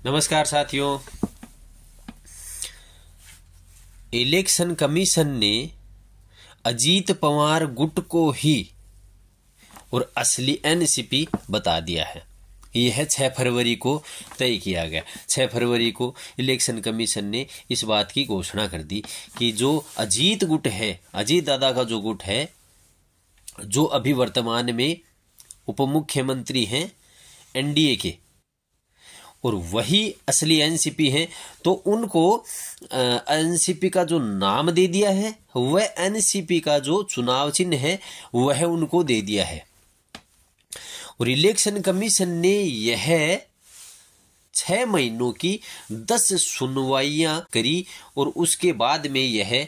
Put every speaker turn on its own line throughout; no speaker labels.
नमस्कार साथियों। Election commission ने अजीत पवार गुट को ही और असली एनसीपी बता दिया है। यह 6 फरवरी को तय किया गया। 6 फरवरी को इलेक्शन कमीशन ने इस बात की घोषणा कर दी कि जो अजीत गुट है, अजीत दादा का जो गुट है, जो अभी वर्तमान में उप मुख्यमंत्री हैं एनडीए के, और वही असली एनसीपी है, तो उनको एनसीपी का जो नाम दे दिया है, वह एनसीपी का जो चुनाव चिन्ह है वह उनको दे दिया है। और इलेक्शन कमीशन ने यह 6 महीनों की 10 सुनवाइयां करी और उसके बाद में यह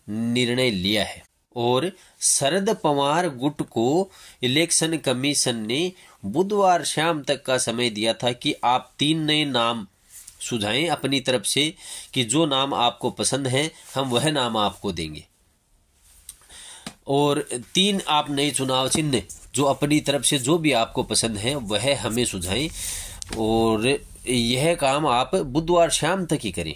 निर्णय लिया है। और शरद पवार गुट को इलेक्शन कमीशन ने बुधवार शाम तक का समय दिया था कि आप 3 नए नाम सुझाएं अपनी तरफ से, कि जो नाम आपको पसंद है हम वह नाम आपको देंगे। और 3 आप नए चुनाव चिन्ह जो अपनी तरफ से जो भी आपको पसंद है वह हमें सुझाएं, और यह काम आप बुधवार शाम तक ही करें।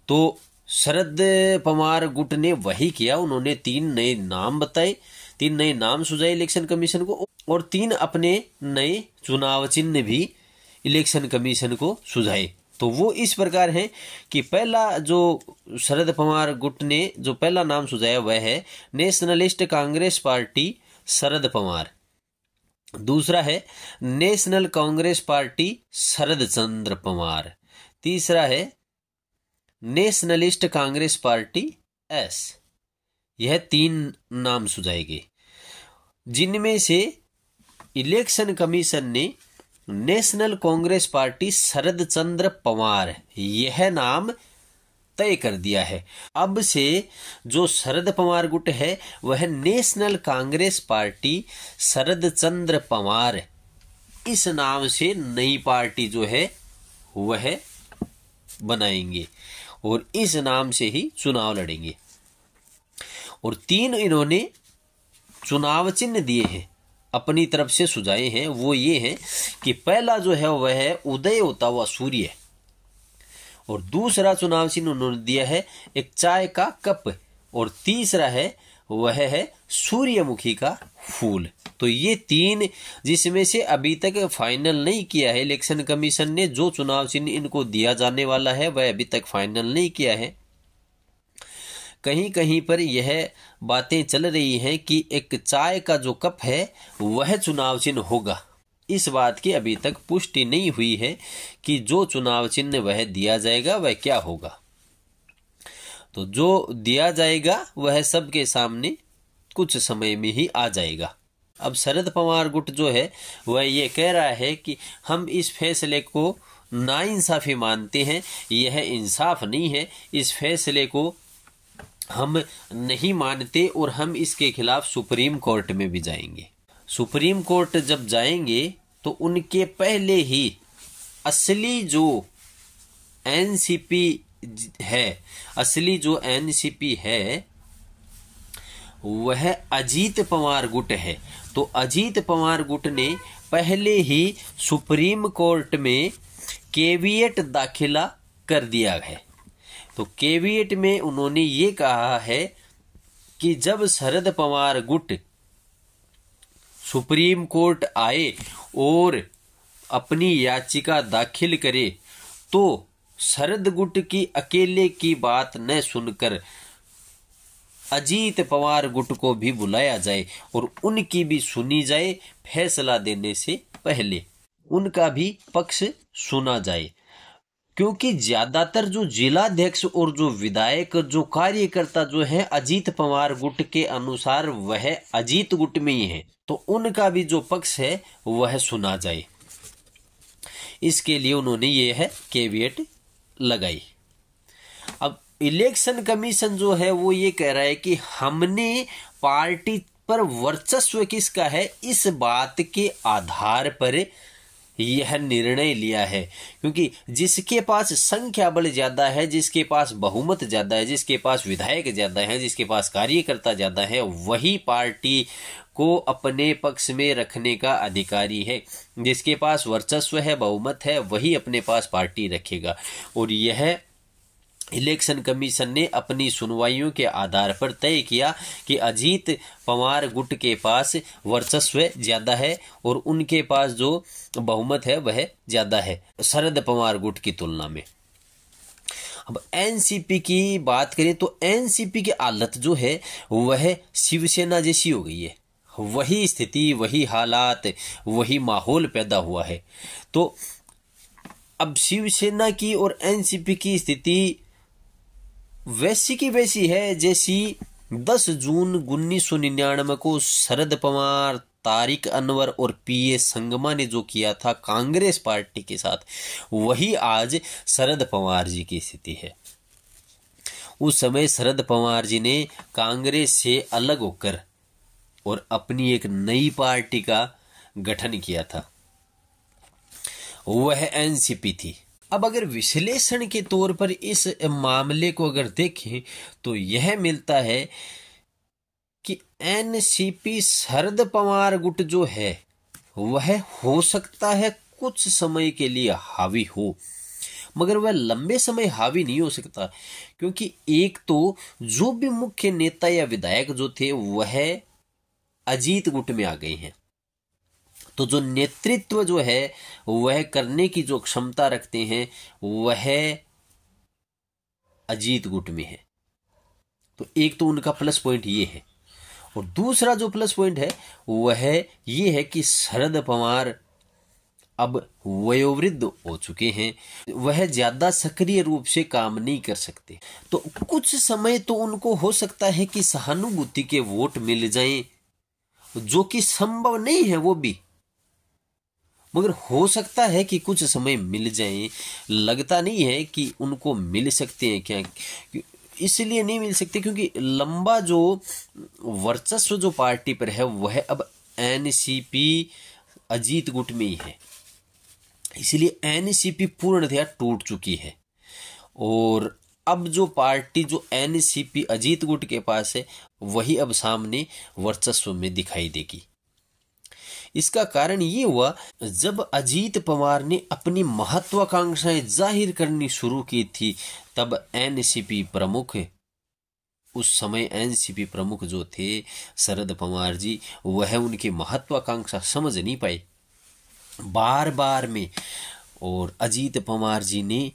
तो शरद पवार गुट ने वही किया। उन्होंने 3 नए नाम बताए, 3 नए नाम सुझाए इलेक्शन कमीशन को, और 3 अपने नए चुनाव चिन्ह भी इलेक्शन कमीशन को सुझाए। तो वो इस प्रकार है कि पहला जो शरद पवार गुट ने जो पहला नाम सुझाया वह है नेशनलिस्ट कांग्रेस पार्टी शरद पवार। दूसरा है नेशनल कांग्रेस पार्टी शरद चंद्र पवार। तीसरा है नेशनलिस्ट कांग्रेस पार्टी एस। यह 3 नाम सुझाए गए, जिनमें से इलेक्शन कमीशन ने नेशनल कांग्रेस पार्टी शरद चंद्र पवार यह नाम तय कर दिया है। अब से जो शरद पवार गुट है वह नेशनल कांग्रेस पार्टी शरद चंद्र पवार इस नाम से नई पार्टी जो है वह बनाएंगे और इस नाम से ही चुनाव लड़ेंगे। और 3 इन्होंने चुनाव चिन्ह दिए हैं, अपनी तरफ से सुझाए हैं। वो ये है कि पहला जो है वह है उदय होता हुआ सूर्य, और दूसरा चुनाव चिन्ह उन्होंने दिया है एक चाय का कप, और तीसरा है वह है सूर्यमुखी का फूल। तो ये 3, जिसमें से अभी तक फाइनल नहीं किया है इलेक्शन कमीशन ने, जो चुनाव चिन्ह इनको दिया जाने वाला है वह अभी तक फाइनल नहीं किया है। कहीं कहीं पर यह बातें चल रही हैं कि एक चाय का जो कप है वह चुनाव चिन्ह होगा। इस बात की अभी तक पुष्टि नहीं हुई है कि जो चुनाव चिन्ह वह दिया जाएगा वह क्या होगा। तो जो दिया जाएगा वह सबके सामने कुछ समय में ही आ जाएगा। अब शरद पवार गुट जो है वह ये कह रहा है कि हम इस फैसले को नाइंसाफी मानते हैं, यह इंसाफ नहीं है, इस फैसले को हम नहीं मानते और हम इसके खिलाफ सुप्रीम कोर्ट में भी जाएंगे। सुप्रीम कोर्ट जब जाएंगे तो उनके पहले ही असली जो एनसीपी है, असली जो एनसीपी है वह अजीत पवार गुट है। तो अजीत पवार गुट ने पहले ही सुप्रीम कोर्ट में केविएट दाखिला कर दिया है। तो केविएट में उन्होंने ये कहा है कि जब शरद पवार गुट सुप्रीम कोर्ट आए और अपनी याचिका दाखिल करे तो शरद गुट की अकेले की बात न सुनकर अजीत पवार गुट को भी बुलाया जाए और उनकी भी सुनी जाए, फैसला देने से पहले उनका भी पक्ष सुना जाए। क्योंकि ज्यादातर जो जिलाध्यक्ष और जो विधायक जो कार्यकर्ता जो है अजीत पवार गुट के अनुसार वह अजीत गुट में ही है, तो उनका भी जो पक्ष है वह सुना जाए। इसके लिए उन्होंने ये है केविएट लगाई। अब इलेक्शन कमीशन जो है वो ये कह रहा है कि हमने पार्टी पर वर्चस्व किसका है इस बात के आधार पर यह निर्णय लिया है, क्योंकि जिसके पास संख्या बल ज्यादा है, जिसके पास बहुमत ज्यादा है, जिसके पास विधायक ज्यादा है, जिसके पास कार्यकर्ता ज्यादा है, वही पार्टी को अपने पक्ष में रखने का अधिकारी है। जिसके पास वर्चस्व है, बहुमत है, वही अपने पास पार्टी रखेगा। और यह इलेक्शन कमीशन ने अपनी सुनवाइयों के आधार पर तय किया कि अजीत पवार गुट के पास वर्चस्व ज्यादा है और उनके पास जो बहुमत है वह ज्यादा है शरद पवार गुट की तुलना में। अब एनसीपी की बात करें तो एनसीपी की हालत जो है वह शिवसेना जैसी हो गई है। वही स्थिति, वही हालात, वही माहौल पैदा हुआ है। तो अब शिवसेना की और एनसीपी की स्थिति वैसी की वैसी है जैसी 10 जून 1999 को शरद पवार, तारिक अनवर और पीए संगमा ने जो किया था कांग्रेस पार्टी के साथ, वही आज शरद पवार जी की स्थिति है। उस समय शरद पवार जी ने कांग्रेस से अलग होकर और अपनी एक नई पार्टी का गठन किया था, वह एनसीपी थी। अब अगर विश्लेषण के तौर पर इस मामले को अगर देखें तो यह मिलता है कि एनसीपी शरद पवार गुट जो है वह हो सकता है कुछ समय के लिए हावी हो, मगर वह लंबे समय हावी नहीं हो सकता, क्योंकि एक तो जो भी मुख्य नेता या विधायक जो थे वह अजीत गुट में आ गए हैं। तो जो नेतृत्व जो है वह करने की जो क्षमता रखते हैं वह अजीत गुट में है। तो एक तो उनका प्लस पॉइंट ये है, और दूसरा जो प्लस पॉइंट है वह ये है कि शरद पवार अब वयोवृद्ध हो चुके हैं, वह ज्यादा सक्रिय रूप से काम नहीं कर सकते। तो कुछ समय तो उनको हो सकता है कि सहानुभूति के वोट मिल जाएं, जो कि संभव नहीं है वो भी, मगर हो सकता है कि कुछ समय मिल जाए। लगता नहीं है कि उनको मिल सकते हैं क्या, इसलिए नहीं मिल सकते क्योंकि लंबा जो वर्चस्व जो पार्टी पर है वह अब एनसीपी अजीत गुट में ही है। इसलिए एनसीपी पूर्णतया टूट चुकी है और अब जो पार्टी जो एनसीपी अजीत गुट के पास है वही अब सामने वर्चस्व में दिखाई देगी। इसका कारण ये हुआ जब अजीत पवार ने अपनी महत्वाकांक्षाएं जाहिर करनी शुरू की थी, तब एनसीपी प्रमुख, उस समय एनसीपी प्रमुख जो थे शरद पवार जी, वह उनकी महत्वाकांक्षा समझ नहीं पाए बार बार में, और अजीत पवार जी ने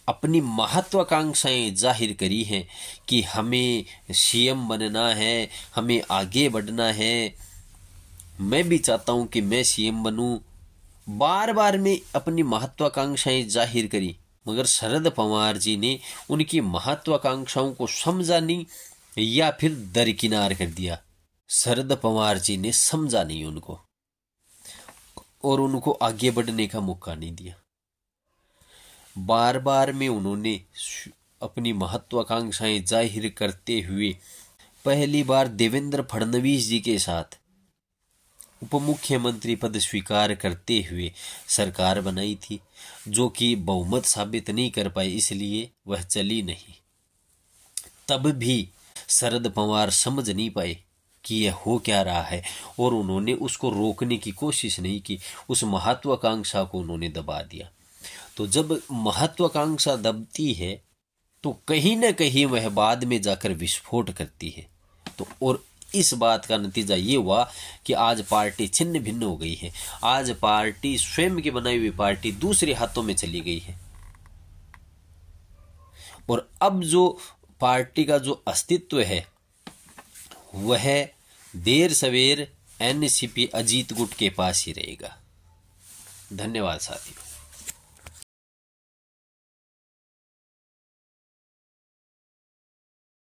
अपनी महत्वाकांक्षाएं जाहिर करी हैं कि हमें सीएम बनना है, हमें आगे बढ़ना है, मैं भी चाहता हूं कि मैं सीएम बनूं। बार बार में अपनी महत्वाकांक्षाएं जाहिर करी, मगर शरद पवार जी ने उनकी महत्वाकांक्षाओं को समझा नहीं या फिर दरकिनार कर दिया। शरद पवार जी ने समझा नहीं उनको और उनको आगे बढ़ने का मौका नहीं दिया। बार बार में उन्होंने अपनी महत्वाकांक्षाएं जाहिर करते हुए पहली बार देवेंद्र फडणवीस जी के साथ उप मुख्यमंत्री पद स्वीकार करते हुए सरकार बनाई थी, जो कि बहुमत साबित नहीं कर पाई, इसलिए वह चली नहीं। तब भी शरद पवार समझ नहीं पाए कि यह हो क्या रहा है और उन्होंने उसको रोकने की कोशिश नहीं की, उस महत्वाकांक्षा को उन्होंने दबा दिया। तो जब महत्वाकांक्षा दबती है तो कहीं न कहीं वह बाद में जाकर विस्फोट करती है। तो और इस बात का नतीजा ये हुआ कि आज पार्टी छिन्न भिन्न हो गई है। आज पार्टी स्वयं की बनाई हुई पार्टी दूसरे हाथों में चली गई है और अब जो पार्टी का जो अस्तित्व है वह देर सवेर एनसीपी अजीत गुट के पास ही रहेगा। धन्यवाद साथियों।